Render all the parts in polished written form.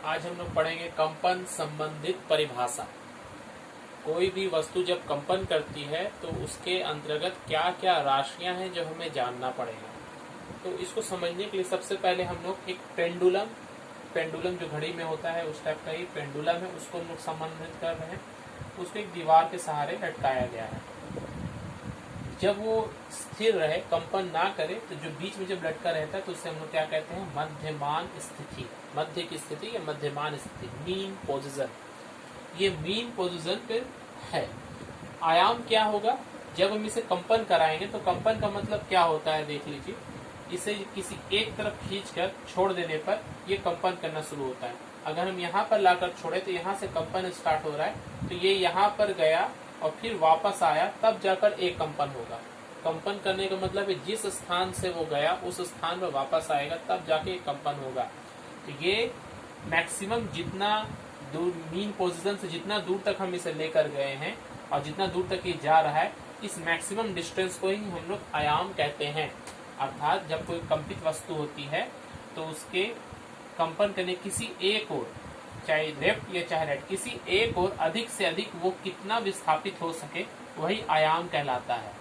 आज हम लोग पढ़ेंगे कंपन संबंधित परिभाषा। कोई भी वस्तु जब कंपन करती है तो उसके अंतर्गत क्या क्या राशियां हैं जो हमें जानना पड़ेगा। तो इसको समझने के लिए सबसे पहले हम लोग एक पेंडुलम जो घड़ी में होता है उस टाइप का ही पेंडुलम है, उसको हम लोग संबंधित कर रहे हैं। उसको एक दीवार के सहारे लटकाया गया है। जब वो स्थिर रहे, कंपन ना करे, तो जो बीच में जब लटका रहता है तो उससे हम लोग क्या कहते हैं, मध्यमान स्थिति, मध्य की स्थिति या मध्यमान स्थिति, मीन पोजीशन। ये मीन पोजीशन पे है। आयाम क्या होगा, जब हम इसे कंपन कराएंगे तो कंपन का मतलब क्या होता है देख लीजिए। इसे किसी एक तरफ खींचकर छोड़ देने पर ये कंपन करना शुरू होता है। अगर हम यहाँ पर लाकर छोड़े तो यहाँ से कंपन स्टार्ट हो रहा है, तो ये यहाँ पर गया और फिर वापस आया, तब जाकर एक कंपन होगा। कंपन करने का मतलब है जिस स्थान से वो गया उस स्थान पर वापस आएगा, तब जाके एक कंपन होगा। तो ये मैक्सिमम जितना दूर मीन पोजीशन से जितना दूर तक हम इसे लेकर गए हैं और जितना दूर तक ये जा रहा है, इस मैक्सिमम डिस्टेंस को ही हम लोग आयाम कहते हैं। अर्थात जब कोई कंपित वस्तु होती है तो उसके कंपन करने किसी एक ओर, चाहे लेफ्ट या चाहे राइट, किसी एक ओर अधिक से अधिक वो कितना विस्थापित हो सके, वही आयाम कहलाता है।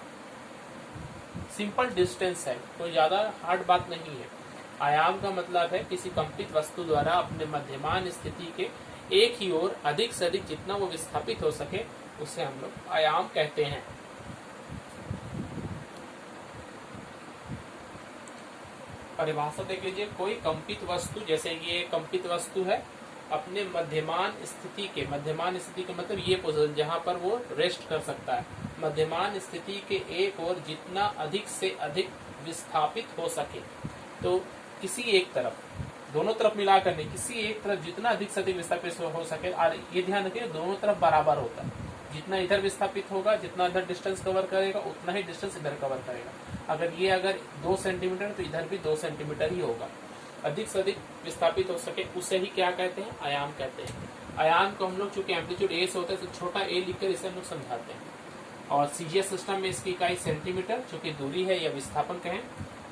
सिंपल डिस्टेंस है, तो ज्यादा हार्ड बात नहीं है। आयाम का मतलब है किसी कंपित वस्तु द्वारा अपने मध्यमान स्थिति के एक ही ओर अधिक से अधिक जितना वो विस्थापित हो सके, उसे हम लोग आयाम कहते हैं। परिभाषा देख लीजिए। कोई कंपित वस्तु, जैसे ये कंपित वस्तु है, अपने मध्यमान स्थिति का मतलब ये पोजीशन जहां पर वो रेस्ट कर सकता है, मध्यमान स्थिति के एक ओर जितना अधिक से अधिक विस्थापित हो सके। तो किसी एक तरफ, दोनों तरफ मिलाकर नहीं, किसी एक तरफ जितना अधिक से अधिक विस्थापित हो सके। और ये ध्यान रखिए, दोनों तरफ बराबर होता है। जितना इधर विस्थापित होगा, जितना इधर डिस्टेंस कवर करेगा, उतना ही डिस्टेंस इधर कवर करेगा। अगर 2 सेंटीमीटर तो इधर भी 2 सेंटीमीटर ही होगा। अधिक से अधिक विस्थापित हो सके, उसे ही क्या कहते हैं, आयाम कहते हैं। आयाम को हम लोग चूंकि एम्पलीट्यूड ए से होता है तो छोटा ए लिखकर इसे हम लोग समझाते हैं। और सीजीएस सिस्टम में इसकी इकाई सेंटीमीटर, चूंकि दूरी है या विस्थापन कहें,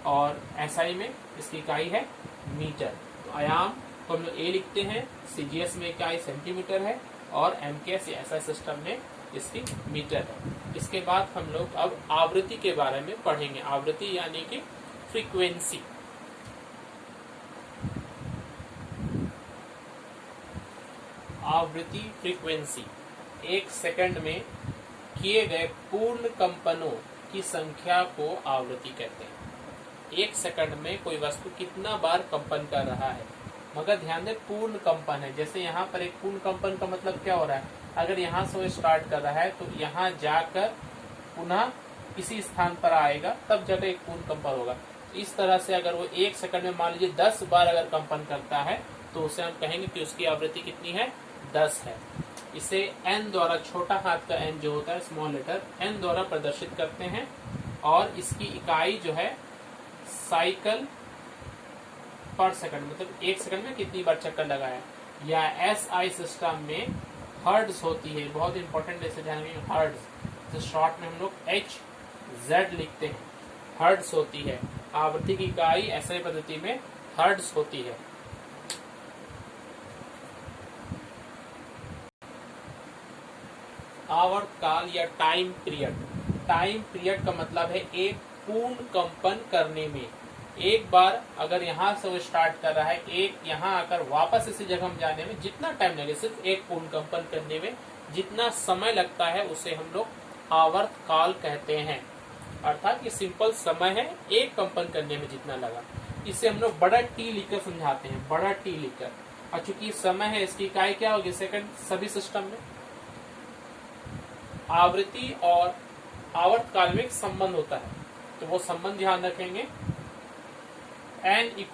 और एसआई में इसकी इकाई है मीटर। तो आयाम को हम लोग ए लिखते हैं, सीजीएस में इकाई सेंटीमीटर है, और एमकेएस या एसआई सिस्टम में इसकी मीटर है। इसके बाद हम लोग अब आवृत्ति के बारे में पढ़ेंगे। आवृत्ति यानी कि फ्रीक्वेंसी। आवृत्ति फ्रीक्वेंसी, एक सेकंड में किए गए पूर्ण कंपनों की संख्या को आवृत्ति कहते हैं। एक सेकंड में कोई वस्तु कितना बार कंपन कर रहा है, मगर ध्यान दें पूर्ण कंपन है। जैसे यहाँ पर एक पूर्ण कंपन का मतलब क्या हो रहा है, अगर यहाँ से वो स्टार्ट कर रहा है तो यहाँ जाकर पुनः किसी स्थान पर आएगा, तब जाकर एक पूर्ण कंपन होगा। इस तरह से अगर वो एक सेकंड में मान लीजिए 10 बार अगर कंपन करता है तो उसे हम कहेंगे कि उसकी आवृत्ति कितनी है, 10 है। इसे n द्वारा, छोटा हाथ का n जो होता है, स्मॉल लेटर n द्वारा प्रदर्शित करते हैं। और इसकी इकाई जो है साइकिल पर सेकंड, मतलब एक सेकंड में कितनी बार चक्कर लगाया। या एसआई सिस्टम में हर्ट्ज होती है, बहुत इंपॉर्टेंट, ऐसे ध्यान में हर्ट्ज, तो शॉर्ट में हम लोग HZ लिखते हैं, हर्ट्ज होती है। आवृत्ति की इकाई एसआई पद्धति में हर्ट्ज होती है। आवर्तकाल या टाइम पीरियड। टाइम पीरियड का मतलब है एक पूर्ण कंपन करने में, एक बार अगर यहाँ से वो स्टार्ट कर रहा है, एक यहाँ आकर वापस इसी जगह हम जाने में जितना टाइम लगे, सिर्फ एक पूर्ण कंपन करने में जितना समय लगता है, उसे हम लोग आवर्तकाल कहते हैं। अर्थात ये सिंपल समय है, एक कंपन करने में जितना लगा। इसे हम लोग बड़ा टी लिखकर समझाते हैं, बड़ा टी लिखकर। और चूंकि समय है, इसकी इकाई क्या होगी, सेकंड, सभी सिस्टम में। आवृत्ति और आवर्तकाल में एक संबंध होता है, तो वो संबंध ध्यान रखेंगे। n =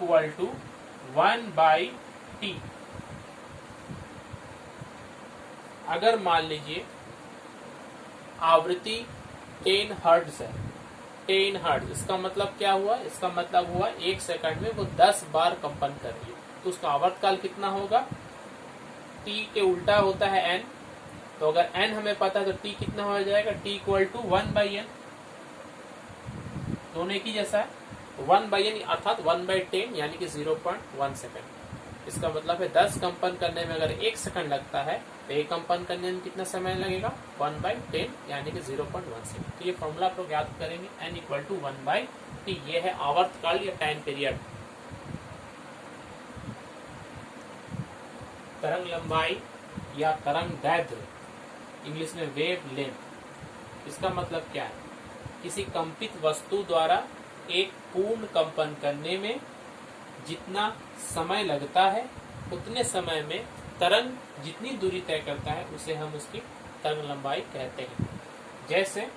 1/t। अगर मान लीजिए आवृत्ति 10 हर्ट्ज है, 10 हर्ट्ज, इसका मतलब क्या हुआ, इसका मतलब हुआ एक सेकंड में वो 10 बार कंपन कर रही है, तो उसका आवर्तकाल कितना होगा, t के उल्टा होता है n। तो अगर n हमें पता है तो t कितना हो जाएगा, t = 1/n, दोनों एक ही जैसा है। 1/n अर्थात 1/10 यानी कि 0.1 सेकंड। इसका मतलब है 10 कंपन करने में अगर 1 सेकंड लगता है तो 1 कंपन करने में कितना समय लगेगा 1/10 यानी कि 0.1 सेकंड। तो ये फॉर्मूला आप लोग याद करेंगे n इक्वल टू 1/t। ये है आवर्तकाल या टाइम पीरियड। तरंग लंबाई या तरंग दैर्ध्य, इंग्लिश में वेव लेंथ, इसका मतलब क्या है? किसी कंपित वस्तु द्वारा एक पूर्ण कंपन करने में जितना समय लगता है उतने समय में तरंग जितनी दूरी तय करता है उसे हम उसकी तरंग लंबाई कहते हैं। जैसे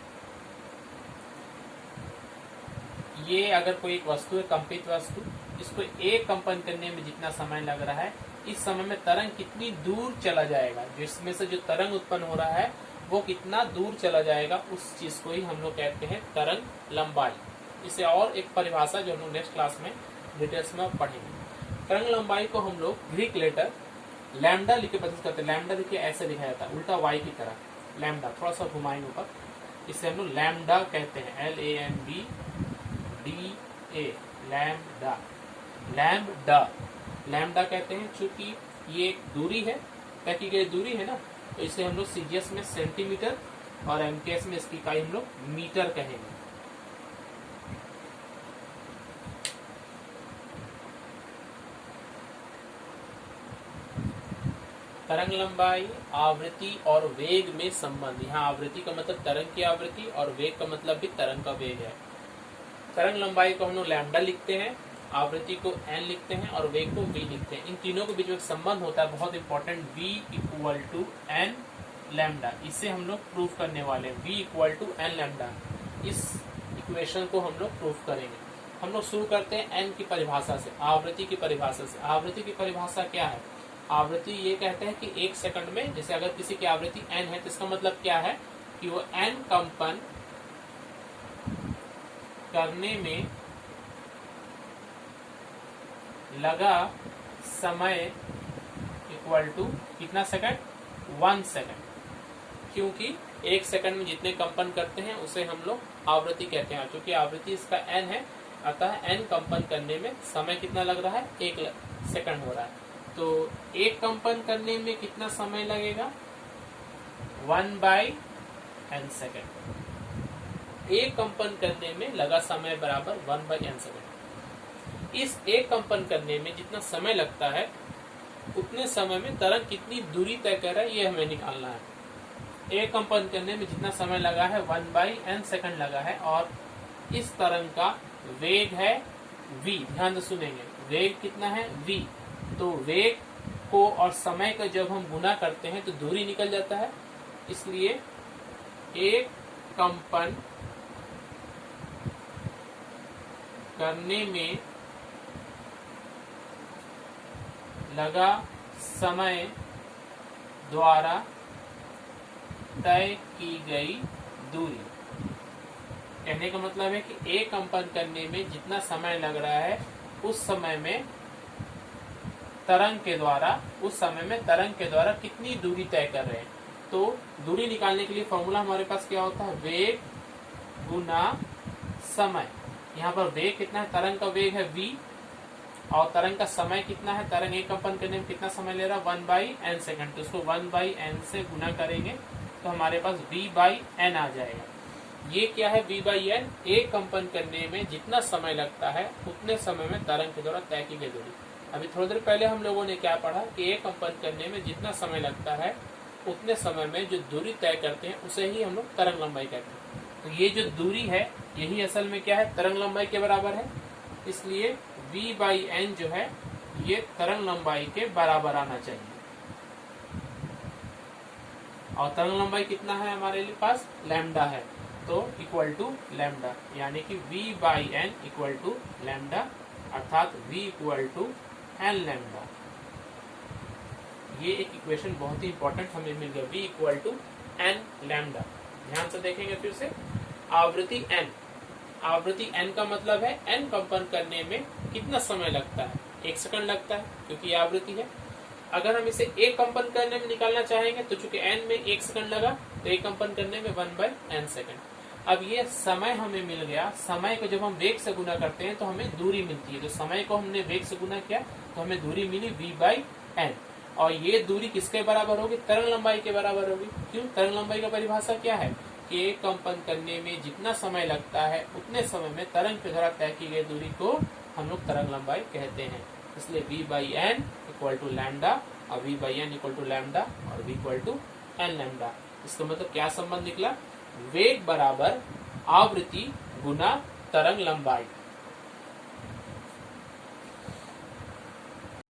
ये अगर कोई एक वस्तु है, कंपित वस्तु, इसको एक कंपन करने में जितना समय लग रहा है, इस समय में तरंग कितनी दूर चला जाएगा, जिसमें से जो तरंग उत्पन्न हो रहा है वो कितना दूर चला जाएगा, उस चीज को ही हम लोग कहते हैं तरंग लंबाई। इसे और एक परिभाषा जो हम लोग नेक्स्ट क्लास में डिटेल्स में पढ़ेंगे। तरंग लंबाई को हम लोग ग्रीक लेटर लैम्डा लिख के प्रस्तुत करते हैं। लैम्डा देखिए ऐसे लिखा जाता है, उल्टा वाई की तरह, लैम्डा, थोड़ा सा घुमाएंगे ऊपर, इसे हम लोग लैम्डा कहते हैं, LAMBDA, लैम्डा, लैम्डा, लैम्डा कहते हैं। चूंकि ये एक दूरी है, तय की गई दूरी है ना, तो इसे हम लोग सीजीएस में सेंटीमीटर और एमकेएस में इसकी इकाई हम लोग मीटर कहेंगे। तरंग लंबाई, आवृत्ति और वेग में संबंध। यहाँ आवृत्ति का मतलब तरंग की आवृत्ति और वेग का मतलब भी तरंग का वेग है। तरंग लंबाई को हम लोग लैम्डा लिखते हैं, आवृत्ति को n लिखते हैं और वेग को v लिखते हैं। इन तीनों के बीच में संबंध होता है बहुत important, v equal to n lambda. इसे हम लोग प्रूफ करने वाले हैं, v equal to n lambda. इस इक्वेशन को हम लोग प्रूफ करेंगे। हम लोग शुरू करते हैं n की परिभाषा से, आवृत्ति की परिभाषा से। आवृत्ति की परिभाषा क्या है? आवृत्ति ये कहते हैं कि 1 सेकंड में, जैसे अगर किसी की आवृत्ति n है तो इसका मतलब क्या है कि वो n कंपन करने में लगा समय इक्वल टू कितना सेकंड? 1 सेकंड। क्योंकि 1 सेकंड में जितने कंपन करते हैं उसे हम लोग आवृत्ति कहते हैं। क्योंकि आवृत्ति इसका n है, अतः n कंपन करने में समय कितना लग रहा है? 1 सेकंड हो रहा है। तो एक कंपन करने में कितना समय लगेगा? 1/n second. एक कंपन करने में लगा समय बराबर 1/n सेकंड। इस एक कंपन करने में जितना समय लगता है उतने समय में तरंग कितनी दूरी तय कर रहा है ये हमें निकालना है। एक कंपन करने में जितना समय लगा है 1/n सेकंड लगा है, और इस तरंग का वेग है v। ध्यान से सुनेंगे, वेग कितना है? v। तो वेग को और समय का जब हम गुना करते हैं तो दूरी निकल जाता है, इसलिए एक कंपन करने में लगा समय द्वारा तय की गई दूरी। कहने का मतलब है कि एक कंपन करने में जितना समय लग रहा है उस समय में तरंग के द्वारा कितनी दूरी तय कर रहे हैं। तो दूरी निकालने के लिए फॉर्मूला हमारे पास क्या होता है? वेग गुना समय। यहाँ पर वेग कितना है? तरंग का वेग है v, और तरंग का समय कितना है? तरंग एक कंपन करने में कितना समय ले रहा है? 1/n second. तो उसको 1/n से गुना करेंगे तो हमारे पास v/n आ जाएगा। ये क्या है? v/n, एक कंपन करने में जितना समय लगता है उतने समय में तरंग के द्वारा तय की गई दूरी। अभी थोड़ी देर पहले हम लोगों ने क्या पढ़ा कि एक कंपन करने में जितना समय लगता है उतने समय में जो दूरी तय करते हैं उसे ही हम लोग तरंग लंबाई कहते हैं। तो ये जो दूरी है यही असल में क्या है? तरंग लंबाई के बराबर है। इसलिए v/n जो है ये तरंग लंबाई के बराबर आना चाहिए। और तरंग लंबाई कितना है हमारे पास? लैम्डा है, तो इक्वल टू लैम्डा, यानी कि v/n इक्वल टू लैम्डा, अर्थात v equal to n lambda. ये एक इक्वेशन बहुत ही इंपॉर्टेंट हमें मिल गया, v equal to n lambda. ध्यान से देखेंगे फिर से, आवृत्ति n, आवृत्ति n का मतलब है n कंपन करने में कितना समय लगता है? 1 सेकंड लगता है, क्योंकि ये आवृत्ति है। अगर हम इसे एक कंपन करने में निकालना चाहेंगे तो चूंकि n में 1 सेकंड लगा तो एक कंपन करने में 1/n सेकंड। अब ये समय हमें मिल गया, समय को जब हम वेग से गुना करते हैं तो हमें दूरी मिलती है। तो समय को हमने वेग से गुना किया तो हमें दूरी मिली v/n, और ये दूरी किसके बराबर होगी? तरंग लंबाई के बराबर होगी। क्यों? तरंग लंबाई का परिभाषा क्या है कि एक कंपन करने में जितना समय लगता है उतने समय में तरंग के द्वारा तय की गई दूरी को हम लोग तरंग लंबाई कहते हैं। इसलिए v/n इक्वल टू लैम्डा, और v/n इक्वल टू लैम्डा, और v equal to n lambda. इसका मतलब क्या संबंध निकला? वेग बराबर आवृत्ति गुना तरंग लंबाई।